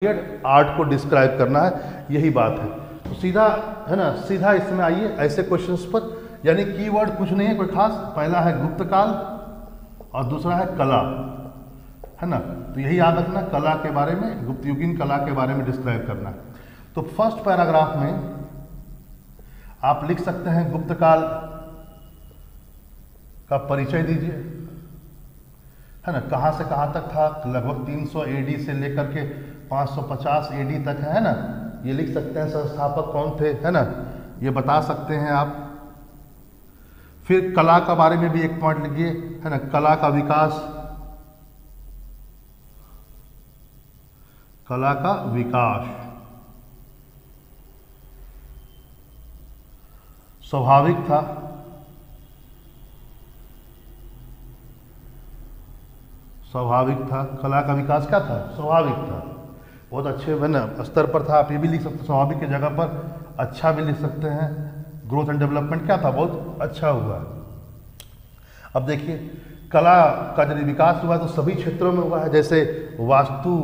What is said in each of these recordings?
Period art को describe करना है, यही बात है। तो सीधा है ना, सीधा इसमें आइए ऐसे क्वेश्चंस पर, यानी कीवर्ड कुछ नहीं है कोई खास। पहला है गुप्त काल और दूसरा है कला, है ना। तो यही याद रखना, कला के बारे में, गुप्त युगीन कला के बारे में डिस्क्राइब करना। तो फर्स्ट पैराग्राफ में आप लिख सकते हैं गुप्त काल का परिचय दीजिए, है ना। कहाँ से कहाँ तक था, लगभग 300 एडी से लेकर के 550 एडी तक है ना। ये लिख सकते हैं संस्थापक कौन थे, है ना, ये बता सकते हैं आप। फिर कला का बारे में भी एक पॉइंट लिखिए, है ना। कला का विकास, कला का विकास स्वाभाविक था, स्वाभाविक था। कला का विकास क्या था, स्वाभाविक था। बहुत अच्छे है ना स्तर पर था, आप ये भी लिख सकते हैं स्वाभाविक की जगह पर अच्छा भी लिख सकते हैं। ग्रोथ एंड डेवलपमेंट क्या था, बहुत अच्छा हुआ। अब देखिए कला का यदि विकास हुआ तो सभी क्षेत्रों में हुआ है, जैसे वास्तु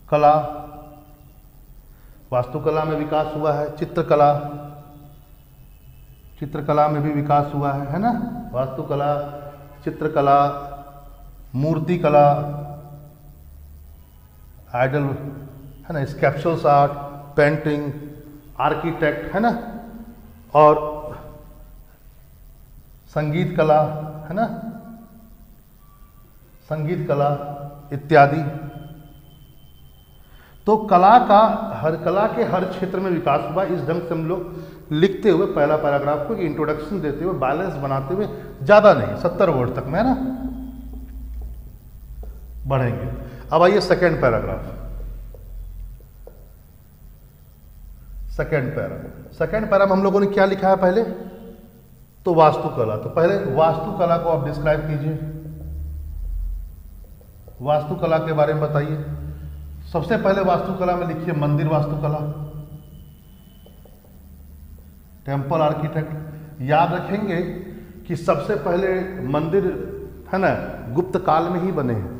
कला, वास्तुकला में विकास हुआ है। चित्रकला, चित्रकला में भी विकास हुआ है ना। वास्तुकला, चित्रकला, मूर्ति कला, आइडल, है ना, स्कल्पचर्स आर्ट, पेंटिंग, आर्किटेक्ट, है ना, और संगीत कला, है ना, संगीत कला इत्यादि। तो कला के हर क्षेत्र में विकास हुआ। इस ढंग से हम लोग लिखते हुए पहला पैराग्राफ को इंट्रोडक्शन देते हुए, बैलेंस बनाते हुए, ज़्यादा नहीं 70 वर्ड तक में, है ना, बढ़ेंगे। अब आइए सेकेंड पैराग्राफ, सेकेंड पैरा में हम लोगों ने क्या लिखा है पहले, तो वास्तुकला। तो पहले वास्तुकला को आप डिस्क्राइब कीजिए, वास्तुकला के बारे में बताइए। सबसे पहले वास्तुकला में लिखिए मंदिर वास्तुकला, टेम्पल आर्किटेक्ट। याद रखेंगे कि सबसे पहले मंदिर, है ना, गुप्त काल में ही बने हैं।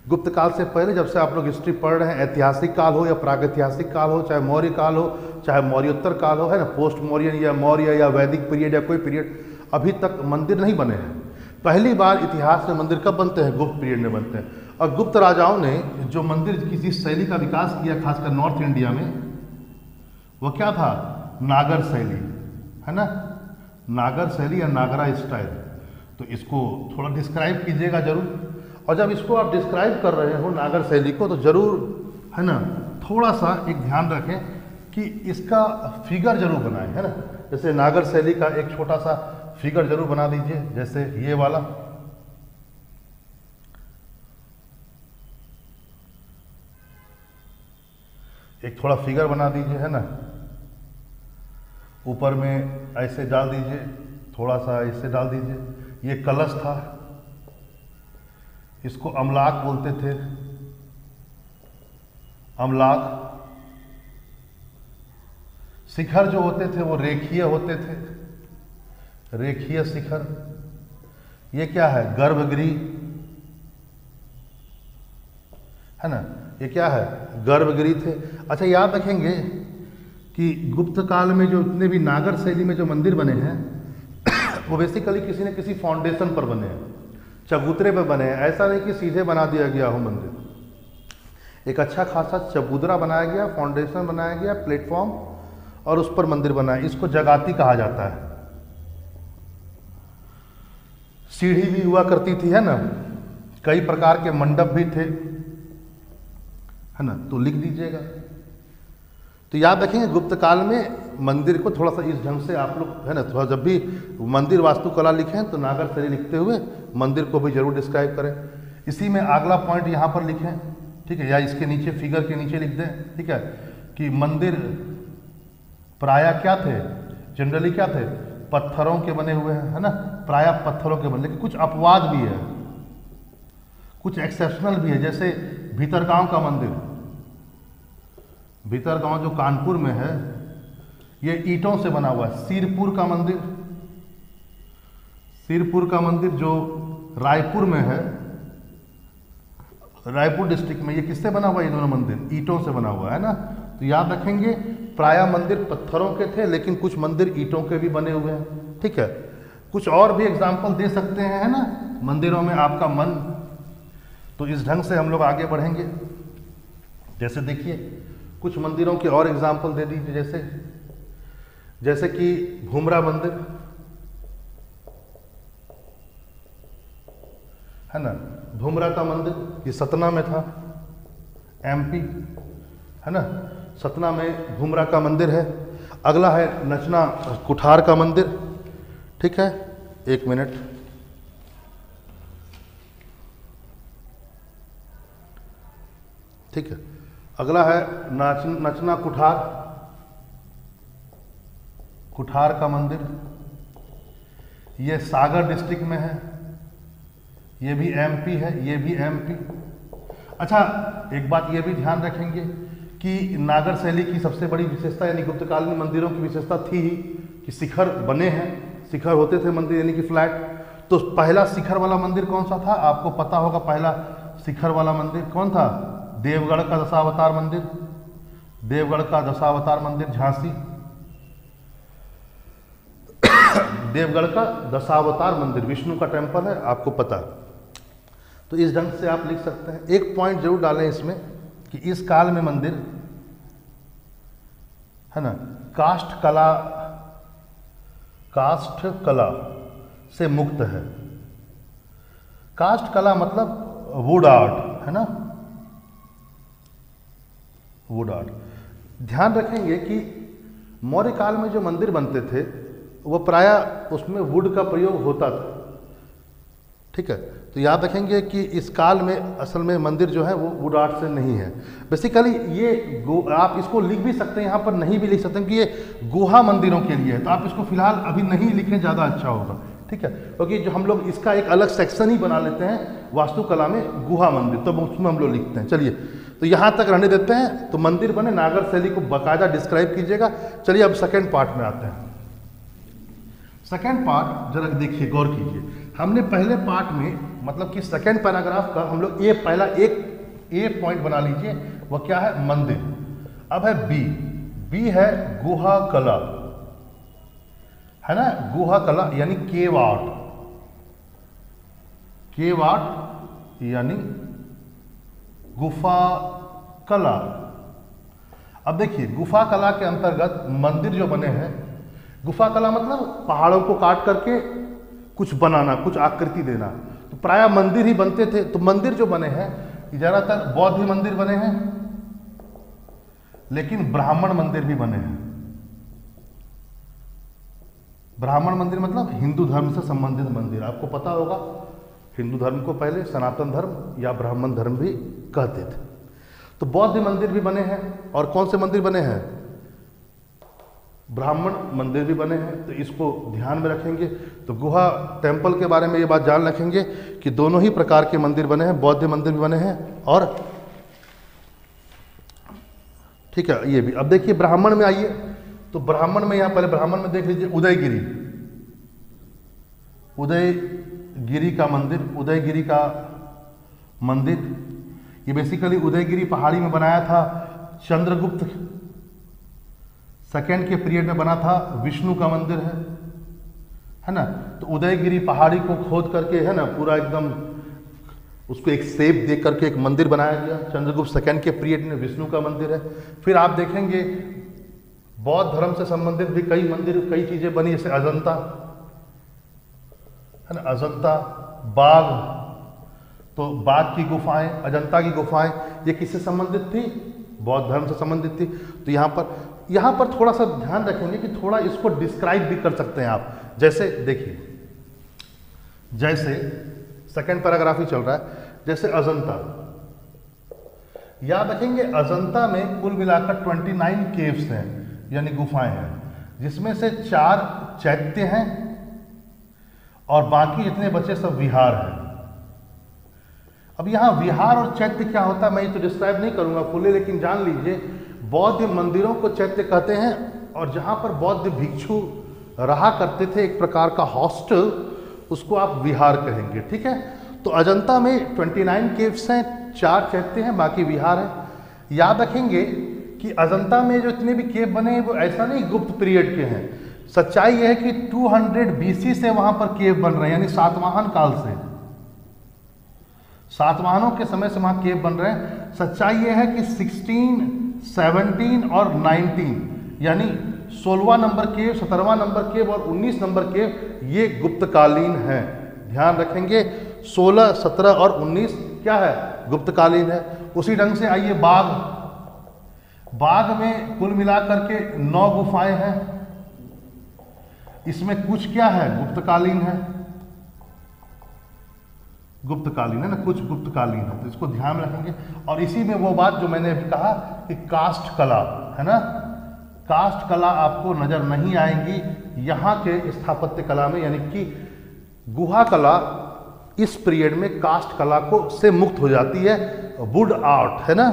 गुप्त काल से पहले, जब से आप लोग हिस्ट्री पढ़ रहे हैं, ऐतिहासिक काल हो या प्रागैतिहासिक काल हो, चाहे मौर्य काल हो, चाहे मौर्योत्तर काल हो, है ना, पोस्ट मौर्यन या मौर्य या वैदिक पीरियड या कोई पीरियड, अभी तक मंदिर नहीं बने हैं। पहली बार इतिहास में मंदिर कब बनते हैं, गुप्त पीरियड में बनते हैं। और गुप्त राजाओं ने जो मंदिर की जिस शैली का विकास किया, खासकर नॉर्थ इंडिया में, वो क्या था, नागर शैली, है ना, नागर शैली या नागरा स्टाइल। तो इसको थोड़ा डिस्क्राइब कीजिएगा जरूर। और जब इसको आप डिस्क्राइब कर रहे हो नागर शैली को, तो जरूर, है ना, थोड़ा सा एक ध्यान रखें कि इसका फिगर जरूर बनाएं, है ना। जैसे नागर शैली का एक छोटा सा फिगर जरूर बना दीजिए, जैसे ये वाला। एक थोड़ा फिगर बना दीजिए, है ना, ऊपर में ऐसे डाल दीजिए, थोड़ा सा ऐसे डाल दीजिए। ये कलश था, इसको अमलाक बोलते थे, अमलाक। शिखर जो होते थे वो रेखीय होते थे, रेखीय शिखर। ये क्या है, गर्भगृह, है ना, ये क्या है, गर्भगृह थे। अच्छा, याद रखेंगे कि गुप्त काल में जो इतने भी नागर शैली में जो मंदिर बने हैं वो बेसिकली किसी न किसी फाउंडेशन पर बने हैं, चबूतरे पर बने हैं। ऐसा नहीं कि सीधे बना दिया गया हो मंदिर। एक अच्छा खासा चबूतरा बनाया गया, फाउंडेशन बनाया गया, प्लेटफॉर्म, और उस पर मंदिर बना है। इसको जगाती कहा जाता है। सीढ़ी भी हुआ करती थी, है ना, कई प्रकार के मंडप भी थे, है ना। तो लिख दीजिएगा। तो याद रखेंगे गुप्त काल में मंदिर को थोड़ा सा इस ढंग से आप लोग, है ना, थोड़ा जब भी मंदिर वास्तुकला लिखें तो नागर शैली लिखते हुए मंदिर को भी जरूर डिस्क्राइब करें। इसी में अगला पॉइंट यहाँ पर लिखें, ठीक है, या इसके नीचे फिगर के नीचे लिख दें, ठीक है, कि मंदिर प्रायः क्या थे, जनरली क्या थे, पत्थरों के बने हुए हैं, है ना, प्रायः पत्थरों के बने। लेकिन कुछ अपवाद भी है, कुछ एक्सेप्शनल भी है। जैसे भीतरगांव का मंदिर, भीतरगांव जो कानपुर में है, ये ईंटों से बना हुआ है। सिरपुर का मंदिर, सिरपुर का मंदिर जो रायपुर में है, रायपुर डिस्ट्रिक्ट में। ये किससे बना हुआ है? ये दोनों मंदिर ईंटों से बना हुआ है ना। तो याद रखेंगे प्रायः मंदिर पत्थरों के थे, लेकिन कुछ मंदिर ईंटों के भी बने हुए हैं। ठीक है, कुछ और भी एग्जाम्पल दे सकते हैं, है ना, मंदिरों में आपका मन। तो इस ढंग से हम लोग आगे बढ़ेंगे। जैसे देखिए कुछ मंदिरों के और एग्जाम्पल दे दीजिए, जैसे कि भूमरा मंदिर है ना, भूमरा का मंदिर ये सतना में था, एमपी है ना, सतना में भूमरा का मंदिर है। अगला है नचना कुठार का मंदिर। ठीक है, एक मिनट, ठीक है। अगला है नचना कुठार का मंदिर, ये सागर डिस्ट्रिक्ट में है, ये भी एमपी है, ये भी एमपी। अच्छा, एक बात ये भी ध्यान रखेंगे कि नागर शैली की सबसे बड़ी विशेषता यानी गुप्तकालीन मंदिरों की विशेषता थी ही कि शिखर बने हैं, शिखर होते थे मंदिर यानी कि फ्लैट। तो पहला शिखर वाला मंदिर कौन सा था? आपको पता होगा पहला शिखर वाला मंदिर कौन था? देवगढ़ का दशावतार मंदिर, देवगढ़ का दशावतार मंदिर झांसी, देवगढ़ का दशावतार मंदिर विष्णु का टेम्पल है, आपको पता है। तो इस ढंग से आप लिख सकते हैं। एक पॉइंट जरूर डालें इसमें कि इस काल में मंदिर है ना काष्ठ कला से मुक्त है। काष्ठ कला मतलब वुड आर्ट है ना, वुड आर्ट। ध्यान रखेंगे कि मौर्य काल में जो मंदिर बनते थे वो प्रायः उसमें वुड का प्रयोग होता था। ठीक है, तो याद रखेंगे कि इस काल में असल में मंदिर जो है वो वुड आर्ट से नहीं है। बेसिकली ये आप इसको लिख भी सकते हैं, यहाँ पर नहीं भी लिख सकते हैं कि ये गुहा मंदिरों के लिए है, तो आप इसको फिलहाल अभी नहीं लिखें, ज़्यादा अच्छा होगा। ठीक है, क्योंकि जो हम लोग इसका एक अलग सेक्शन ही बना लेते हैं वास्तुकला में गुहा मंदिर, तो उसमें हम लोग लिखते हैं। चलिए, तो यहाँ तक रहने देते हैं। तो मंदिर बने, नागर शैली को बाकायदा डिस्क्राइब कीजिएगा। चलिए अब सेकेंड पार्ट में आते हैं। सेकेंड पार्ट जरा देखिए, गौर कीजिए। हमने पहले पार्ट में मतलब कि सेकेंड पैराग्राफ का हम लोग पहला एक पॉइंट बना लीजिए, वह क्या है? मंदिर। अब है बी है गुहा कला, है ना, गुहा कला यानी केव आर्ट यानी गुफा कला। अब देखिए गुफा कला के अंतर्गत मंदिर जो बने हैं, गुफा कला मतलब पहाड़ों को काट करके कुछ बनाना, कुछ आकृति देना। तो प्रायः मंदिर ही बनते थे। तो मंदिर जो बने हैं ज़्यादातर बौद्ध मंदिर बने हैं, लेकिन ब्राह्मण मंदिर भी बने हैं। ब्राह्मण मंदिर मतलब हिंदू धर्म से संबंधित मंदिर। आपको पता होगा हिंदू धर्म को पहले सनातन धर्म या ब्राह्मण धर्म भी कहते थे। तो बौद्ध मंदिर भी बने हैं, और कौन से मंदिर बने हैं? ब्राह्मण मंदिर भी बने हैं। तो इसको ध्यान में रखेंगे। तो गुहा टेम्पल के बारे में ये बात जान रखेंगे कि दोनों ही प्रकार के मंदिर बने हैं, बौद्ध मंदिर भी बने हैं और ठीक है ये भी। अब देखिए ब्राह्मण में आइए। तो ब्राह्मण में यहाँ पहले ब्राह्मण में देख लीजिए उदयगिरी का मंदिर। ये बेसिकली उदयगिरी पहाड़ी में बनाया था, चंद्रगुप्त सेकेंड के पीरियड में बना था। विष्णु का मंदिर है ना। तो उदयगिरी पहाड़ी को खोद करके है ना पूरा एकदम उसको एक शेप दे करके एक मंदिर बनाया गया। चंद्रगुप्त सेकेंड के पीरियड में विष्णु का मंदिर है। फिर आप देखेंगे बौद्ध धर्म से संबंधित भी कई मंदिर, कई चीजें बनी, जैसे अजंता है ना, अजंता बाघ, तो बाघ की गुफाएं, अजंता की गुफाएं, ये किससे संबंधित थी? बौद्ध धर्म से संबंधित थी। तो यहाँ पर थोड़ा सा ध्यान रखेंगे कि थोड़ा इसको डिस्क्राइब भी कर सकते हैं आप। जैसे देखिए, जैसे सेकेंड पैराग्राफ ही चल रहा है, जैसे अजंता, याद रखेंगे अजंता में कुल मिलाकर 29 केव्स हैं यानी गुफाएं हैं, जिसमें से 4 चैत्य हैं और बाकी जितने बचे सब विहार हैं। अब यहाँ विहार और चैत्य क्या होता है मैं ये तो डिस्क्राइब नहीं करूंगा फुल्ली, लेकिन जान लीजिए बौद्ध मंदिरों को चैत्य कहते हैं, और जहाँ पर बौद्ध भिक्षु रहा करते थे एक प्रकार का हॉस्टल, उसको आप विहार कहेंगे। ठीक है, तो अजंता में 29 केव्स हैं, 4 चैत्य हैं, बाकी विहार है। याद रखेंगे कि अजंता में जो इतने भी केव बने हैं वो ऐसा नहीं गुप्त पीरियड के हैं। सच्चाई यह है कि 200 BC से वहां पर केव बन रहे हैं, यानी सातवाहन काल से, सातवाहनों के समय से वहां केव बन रहे हैं। सच्चाई यह है कि 16, 17 और 19 यानी 16वां नंबर केव, 17वां नंबर केव और 19 नंबर केव ये गुप्तकालीन है। ध्यान रखेंगे 16, 17 और 19 क्या है, गुप्तकालीन है। उसी ढंग से आइए बाग में कुल मिलाकर के 9 गुफाएं हैं। इसमें कुछ क्या है, गुप्तकालीन है, गुप्तकालीन है ना, कुछ गुप्तकालीन है, तो इसको ध्यान रखेंगे। और इसी में वो बात जो मैंने अभी कहा कि काष्ठ कला है ना, काष्ठ कला आपको नजर नहीं आएंगी यहाँ के स्थापत्य कला में, यानी कि गुहा कला इस पीरियड में काष्ठ कला को से मुक्त हो जाती है। वुड आर्ट है ना,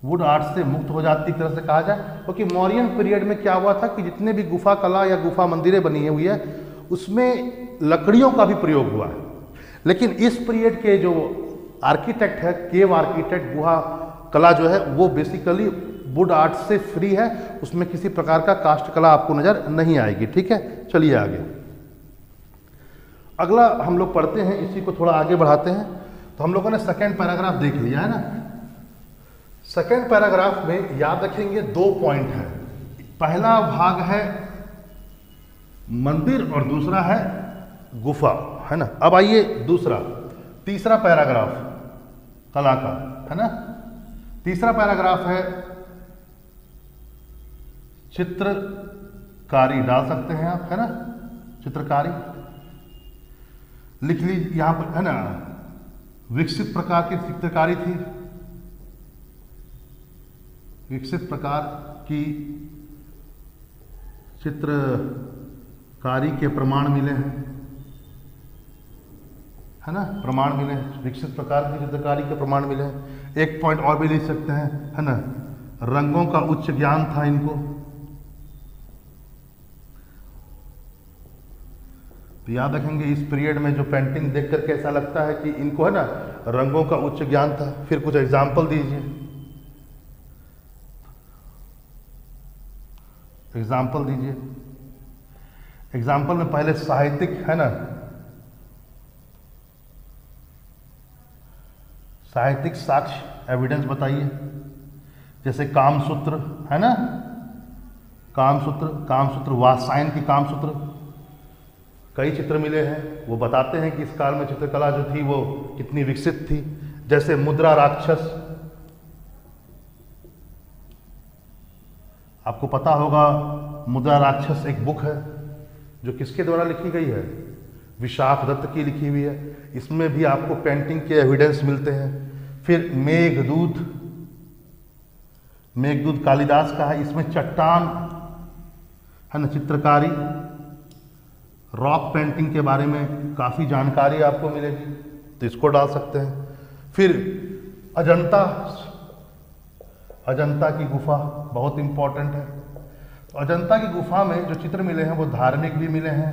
वुड आर्ट से मुक्त हो जाती एक तरह से कहा जाए, क्योंकि मौर्यन पीरियड में क्या हुआ था कि जितने भी गुफा कला या गुफा मंदिरें बनी हुई है उसमें लकड़ियों का भी प्रयोग हुआ है। लेकिन इस पीरियड के जो आर्किटेक्ट है, केव आर्किटेक्ट, गुहा कला जो है वो बेसिकली वुड आर्ट से फ्री है, उसमें किसी प्रकार का काष्ठ कला आपको नजर नहीं आएगी। ठीक है, चलिए आगे। अगला हम लोग पढ़ते हैं, इसी को थोड़ा आगे बढ़ाते हैं। तो हम लोगों ने सेकेंड पैराग्राफ देख लिया है ना। सेकेंड पैराग्राफ में याद रखेंगे 2 पॉइंट है। पहला भाग है मंदिर और दूसरा है गुफा, है ना। अब आइए तीसरा पैराग्राफ कला का, है ना। तीसरा पैराग्राफ है चित्रकारी, डाल सकते हैं आप, है ना, चित्रकारी लिख लीजिए यहां पर, है ना। विकसित प्रकार की चित्रकारी थी, विकसित प्रकार की चित्रकारी के प्रमाण मिले हैं, है ना, प्रमाण मिले हैं, विकसित प्रकार की चित्रकारी के प्रमाण मिले हैं। एक पॉइंट और भी लिख सकते हैं, है ना, रंगों का उच्च ज्ञान था इनको। तो याद रखेंगे इस पीरियड में जो पेंटिंग देख करके ऐसा लगता है कि इनको, है ना, रंगों का उच्च ज्ञान था। फिर कुछ एग्जाम्पल दीजिए, एग्जाम्पल दीजिए। एग्जाम्पल में पहले साहित्यिक, है ना, साहित्यिक साक्ष्य एविडेंस बताइए। जैसे कामसूत्र, है ना, कामसूत्र वात्सायन की कामसूत्र, कई चित्र मिले हैं, वो बताते हैं कि इस काल में चित्रकला जो थी वो कितनी विकसित थी। जैसे मुद्रा राक्षस, आपको पता होगा मुद्रा राक्षस एक बुक है जो किसके द्वारा लिखी गई है, विशाख दत्त की लिखी हुई है। इसमें भी आपको पेंटिंग के एविडेंस मिलते हैं। फिर मेघदूत कालिदास का है, इसमें चट्टान, है ना, चित्रकारी, रॉक पेंटिंग के बारे में काफ़ी जानकारी आपको मिलेगी, तो इसको डाल सकते हैं। फिर अजंता की गुफा बहुत इंपॉर्टेंट है। तो अजंता की गुफा में जो चित्र मिले हैं वो धार्मिक भी मिले हैं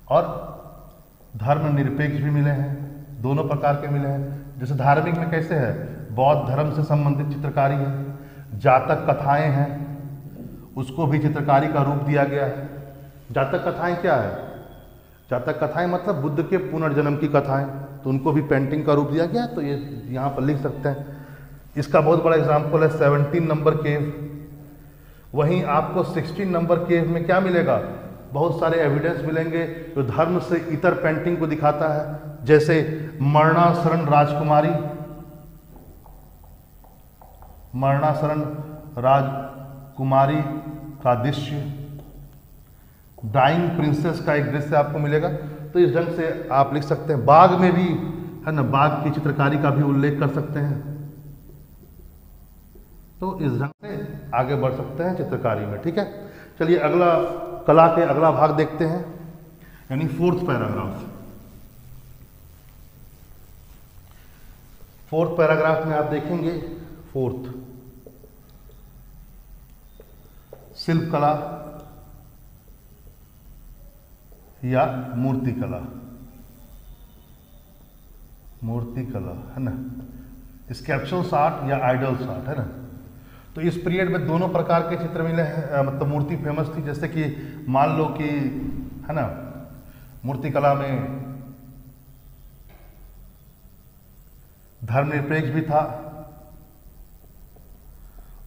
और धर्मनिरपेक्ष भी मिले हैं, दोनों प्रकार के मिले हैं। जैसे धार्मिक में कैसे है, बौद्ध धर्म से संबंधित चित्रकारी है। जातक कथाएं हैं, उसको भी चित्रकारी का रूप दिया गया है। जातक कथाएं क्या है, जातक कथाएं मतलब बुद्ध के पुनर्जन्म की कथाएं, तो उनको भी पेंटिंग का रूप दिया गया। तो ये यहाँ पर लिख सकते हैं। इसका बहुत बड़ा एग्जाम्पल है 17 नंबर केव। वहीं आपको 16 नंबर केव में क्या मिलेगा, बहुत सारे एविडेंस मिलेंगे जो धर्म से इतर पेंटिंग को दिखाता है। जैसे मरणासरण राजकुमारी का दृश्य, डाइंग प्रिंसेस का एक दृश्य आपको मिलेगा। तो इस ढंग से आप लिख सकते हैं। बाग में भी, है ना, बाग की चित्रकारी का भी उल्लेख कर सकते हैं। तो इस ढंग से आगे बढ़ सकते हैं चित्रकारी में। ठीक है, चलिए अगला कला के अगला भाग देखते हैं, यानी 4th पैराग्राफ। 4th पैराग्राफ में आप देखेंगे 4th शिल्प कला या मूर्ति कला। मूर्ति कला, है ना, स्कल्पचरल आर्ट या आइडल्स आर्ट, है ना। तो इस पीरियड में दोनों प्रकार के चित्र मिले हैं, मतलब मूर्ति फेमस थी, जैसे कि मान लो कि, है ना, मूर्ति कला में धर्मनिरपेक्ष भी था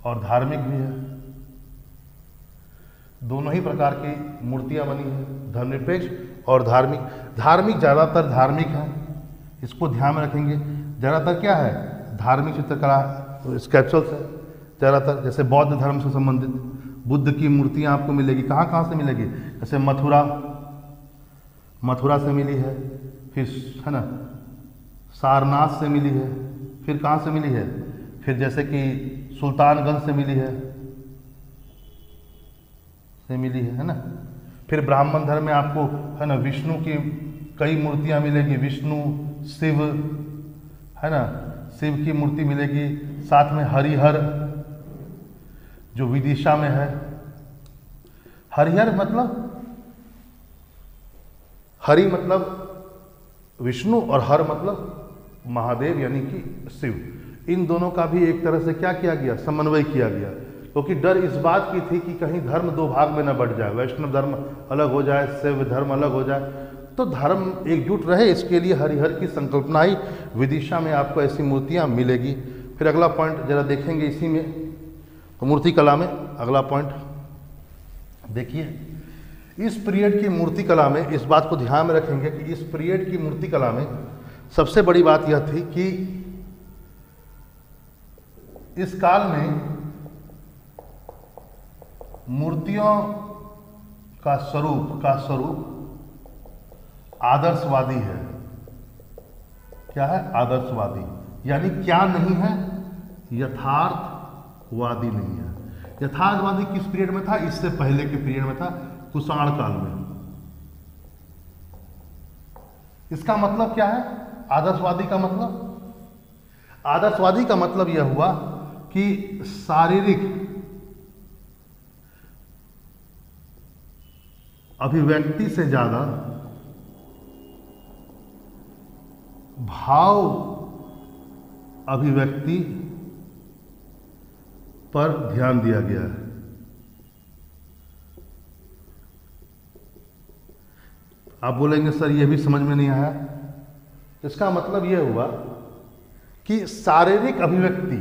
और धार्मिक भी है। दोनों ही प्रकार की मूर्तियां बनी हैं, धर्मनिरपेक्ष और धार्मिक। धार्मिक ज़्यादातर धार्मिक है, इसको ध्यान में रखेंगे। ज़्यादातर क्या है, धार्मिक चित्रकला, स्कल्पचर्स है ज़्यादातर। जैसे बौद्ध धर्म से संबंधित बुद्ध की मूर्तियां आपको मिलेगी। कहाँ कहाँ से मिलेगी, जैसे मथुरा से मिली है, फिर, है ना, सारनाथ से मिली है, फिर कहाँ से मिली है, फिर जैसे कि सुल्तानगंज से मिली है ना। फिर ब्राह्मण धर्म में आपको, है ना, विष्णु की कई मूर्तियां मिलेगी, विष्णु, शिव, है ना, शिव की मूर्ति मिलेगी। साथ में हरिहर जो विदिशा में है। हरिहर मतलब, हरि मतलब विष्णु और हर मतलब महादेव यानी कि शिव। इन दोनों का भी एक तरह से क्या किया गया, समन्वय किया गया, क्योंकि डर इस बात की थी कि कहीं धर्म दो भाग में न बढ़ जाए, वैष्णव धर्म अलग हो जाए, शैव धर्म अलग हो जाए, तो धर्म एकजुट रहे, इसके लिए हरिहर की संकल्पना ही विदिशा में आपको ऐसी मूर्तियां मिलेगी। फिर अगला पॉइंट जरा देखेंगे इसी में, तो मूर्ति कला में अगला पॉइंट देखिए। इस पीरियड की मूर्ति कला में इस बात को ध्यान में रखेंगे कि इस पीरियड की मूर्ति कला में सबसे बड़ी बात यह थी कि इस काल में मूर्तियों का स्वरूप आदर्शवादी है। क्या है, आदर्शवादी, यानी क्या नहीं है, यथार्थवादी नहीं है। यथार्थवादी किस पीरियड में था, इससे पहले के पीरियड में था, कुषाण काल में। इसका मतलब क्या है, आदर्शवादी का मतलब, आदर्शवादी का मतलब यह हुआ कि शारीरिक अभिव्यक्ति से ज्यादा भाव अभिव्यक्ति पर ध्यान दिया गया है। आप बोलेंगे सर ये भी समझ में नहीं आया। इसका मतलब यह हुआ कि शारीरिक अभिव्यक्ति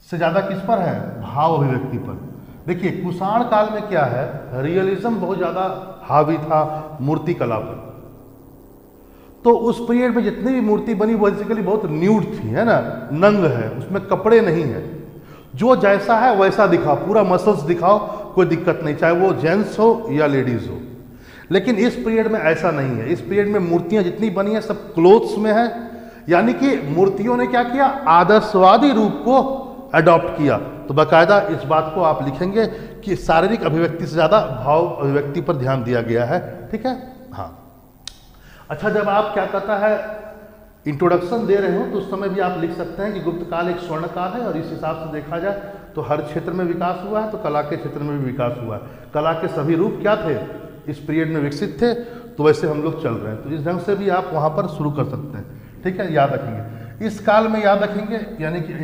से ज्यादा किस पर है, भाव अभिव्यक्ति पर। देखिए कुषाण काल में क्या है, रियलिज्म बहुत ज्यादा हावी था मूर्ति कला पर। तो उस पीरियड में जितनी भी मूर्ति बनी वो बेसिकली बहुत न्यूड थी, है ना, नंग है, उसमें कपड़े नहीं है, जो जैसा है वैसा दिखाओ, पूरा मसल्स दिखाओ, कोई दिक्कत नहीं, चाहे वो जेंट्स हो या लेडीज हो। लेकिन इस पीरियड में ऐसा नहीं है। इस पीरियड में मूर्तियां जितनी बनी है सब क्लोथ्स में है, यानी कि मूर्तियों ने क्या किया, आदर्शवादी रूप को अडॉप्ट किया। तो बाकायदा इस बात को आप लिखेंगे कि शारीरिक अभिव्यक्ति से ज्यादा भाव अभिव्यक्ति पर ध्यान दिया गया है। ठीक है, हाँ। अच्छा, जब आप क्या कहता है इंट्रोडक्शन दे रहे हो तो उस समय भी आप लिख सकते हैं कि गुप्त काल एक स्वर्ण काल है, और इस हिसाब से देखा जाए तो हर क्षेत्र में विकास हुआ है, तो कला के क्षेत्र में भी विकास हुआ है। कला के सभी रूप क्या थे, इस पीरियड में विकसित थे, तो वैसे हम लोग चल रहे हैं। तो इस ढंग से भी आप वहाँ पर शुरू कर सकते हैं। ठीक है, याद रखेंगे, इस काल में याद रखेंगे, यानी कि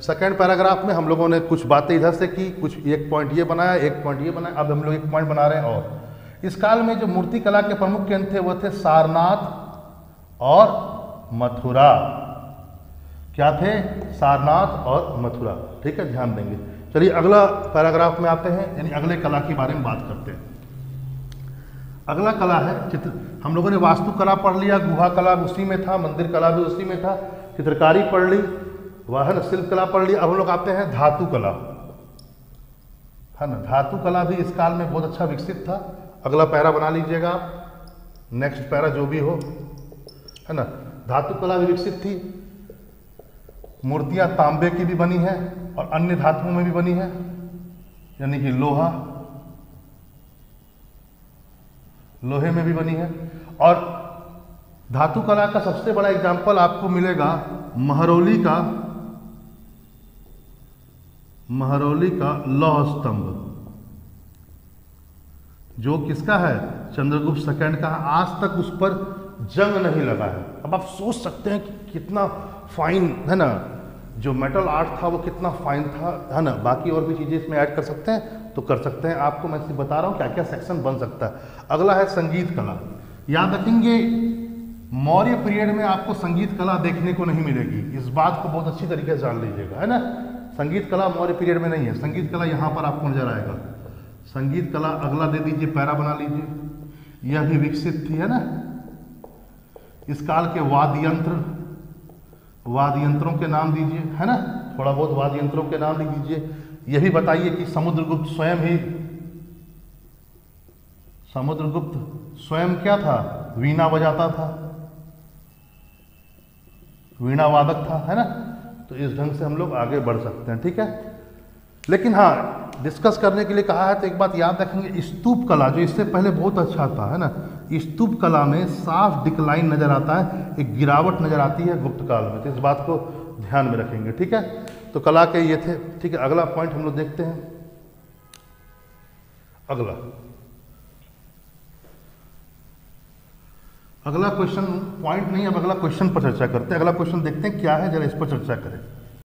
सेकेंड पैराग्राफ में हम लोगों ने कुछ बातें इधर से की, कुछ एक पॉइंट ये बनाया, एक पॉइंट ये बनाया, अब हम लोग एक पॉइंट बना रहे हैं। और इस काल में जो मूर्ति कला के प्रमुख केंद्र थे वो थे सारनाथ और मथुरा। क्या थे, सारनाथ और मथुरा। ठीक है, ध्यान देंगे। चलिए अगला पैराग्राफ में आते हैं, यानी अगले कला के बारे में बात करते हैं। अगला कला है चित्र। हम लोगों ने वास्तु कला पढ़ लिया, गुहा कला उसी में था, मंदिर कला भी उसी में था, चित्रकारी पढ़ ली, वाहन शिल्प कला पढ़ ली। अब हम लोग आते हैं धातु कला, है ना। धातु कला भी इस काल में बहुत अच्छा विकसित था। अगला पैरा बना लीजिएगा, नेक्स्ट पैरा जो भी हो, है ना। धातु कला भी विकसित थी। मूर्तियां तांबे की भी बनी है और अन्य धातुओं में भी बनी है, यानी कि लोहे में भी बनी है। और धातु कला का सबसे बड़ा एग्जाम्पल आपको मिलेगा महरौली का लौह स्तंभ, जो किसका है, चंद्रगुप्त सेकंड का। आज तक उस पर जंग नहीं लगा है। अब आप सोच सकते हैं कि कितना फाइन है ना, जो मेटल आर्ट था वो कितना फाइन था, है ना। बाकी और भी चीज़ें इसमें ऐड कर सकते हैं तो कर सकते हैं, आपको मैं सिर्फ बता रहा हूँ क्या क्या सेक्शन बन सकता है। अगला है संगीत कला। याद रखेंगे मौर्य पीरियड में आपको संगीत कला देखने को नहीं मिलेगी, इस बात को बहुत अच्छी तरीके से जान लीजिएगा, है ना। संगीत कला मौर्य पीरियड में नहीं है, संगीत कला यहाँ पर आपको नजर आएगा। संगीत कला अगला दे दीजिए, पैरा बना लीजिए, यह भी विकसित थी, है ना। इस काल के वाद्य यंत्रों के नाम दीजिए, है ना, थोड़ा बहुत वाद्य यंत्रों के नाम लिख दीजिए। यही बताइए कि समुद्रगुप्त स्वयं क्या था, वीणा बजाता था, वीणा वादक था, है ना। तो इस ढंग से हम लोग आगे बढ़ सकते हैं, ठीक है। लेकिन हाँ, डिस्कस करने के लिए कहा है तो एक बात याद रखेंगे, स्तूप कला जो इससे पहले बहुत अच्छा था, है ना, स्तूप कला में साफ डिक्लाइन नजर आता है, एक गिरावट नजर आती है गुप्त काल में, तो इस बात को ध्यान में रखेंगे, ठीक है। तो कला के ये थे, ठीक है। अगला पॉइंट हम लोग देखते हैं। अगला क्वेश्चन पॉइंट नहीं, अब अगला क्वेश्चन पर चर्चा करते हैं। अगला क्वेश्चन देखते हैं क्या है, जरा इस पर चर्चा करें।